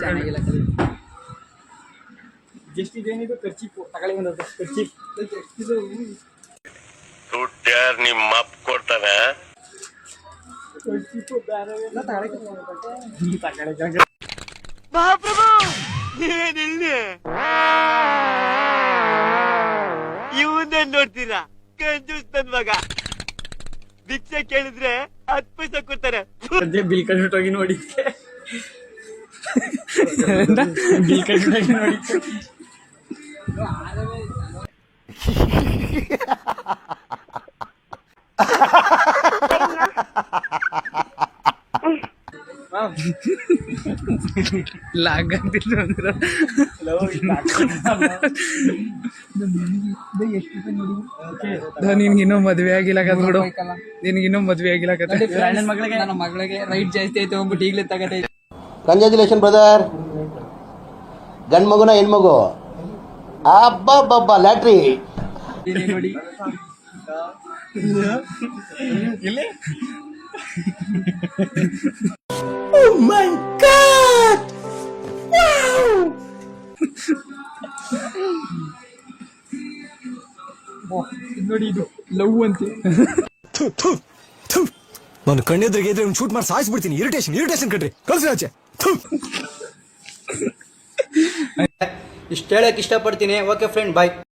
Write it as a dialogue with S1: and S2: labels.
S1: ಚೆನ್ನಾಗಿಲ್ಲ ಜಸ್ಟ್ ಇದೇನಿದು ಖರ್ಚಿಪ್ಪು ತಗೊಳ್ಳಿ ಒಂದು ಖರ್ಚಿಪ್
S2: ದುಡ್ಡು ಯಾರು ನಿಮ್ಮ ಅಪ್ಪ ಕೊಡ್ತಾನೆ
S1: ಖರ್ಚಿಪ್ಪು ಬೇರೆ ಎಲ್ಲ ತಗೊಳ್ಳಿ
S3: ಮಹಾಪ್ರಭು ನೀವೇನಿಲ್ಲಿ ಇವನ್ನೇ ನೋಡ್ತೀರಾ ಕಂಜೂಸ್ ನನ್ ಮಗ ಭಿಕ್ಷೆ ಕೇಳಿದ್ರೆ 10 ಪೈಸೆ ಕೊಡ್ತಾರೆ
S1: ಬಿಲ್ ಕಟ್ಬಿಟ್ಟೋಗಿ ನೋಡಿ ಬಿಲ್ ಕಟ್ಬಿಟ್ಟೋಗಿ ನೋಡಿ ಲಾಗ್ ಆಗ್ತಿದ್ರು ಅಂದ್ರೆ ನಿನ್ಗಿನ್ನೂ ಮದ್ವೆ ಆಗಿಲ್ಲ ನೋಡು ನಿನ್ಗಿನ್ನೂ ಮದ್ವೆ ಆಗಿಲ್ಲ ನನ್ನ ಮಗಳಿಗೆ ರೈಟ್ ಜಾಸ್ತಿ ಆಯ್ತು ಹೋಗ್ಬಿಟ್ಟು ಈಗಲೇ ತಗತೈತೆ
S4: ಕಂಗ್ರ್ಯಾಚುಲೇಷನ್ ಬ್ರದರ್ ಗಂಡ್ ಮಗುನ ಹೆಣ್ಮಗು ಅಬ್ಬಬ್ಬಬ್ಬ ಲ್ಯಾಟ್ರಿ
S1: ನೋಡಿ
S4: Oh my God! Wow!
S1: ನೋಡಿ ಇದು ಲವ್ ಅಂತೆ
S5: ನಾನು ಕಣ್ಣೆದ್ರಿಗೆ ಇದ್ರೆ ಶೂಟ್ ಮಾಡಿ ಸಾಯಿಸ್ಬಿಡ್ತೀನಿ ಇರಿಟೇಷನ್ ಕಣ್ರಿ ಕಳ್ಸಿ ಆಚೆ
S6: ಇಷ್ಟು ಹೇಳಕ್ ಇಷ್ಟಪಡ್ತೀನಿ. ಓಕೆ ಫ್ರೆಂಡ್, ಬಾಯ್.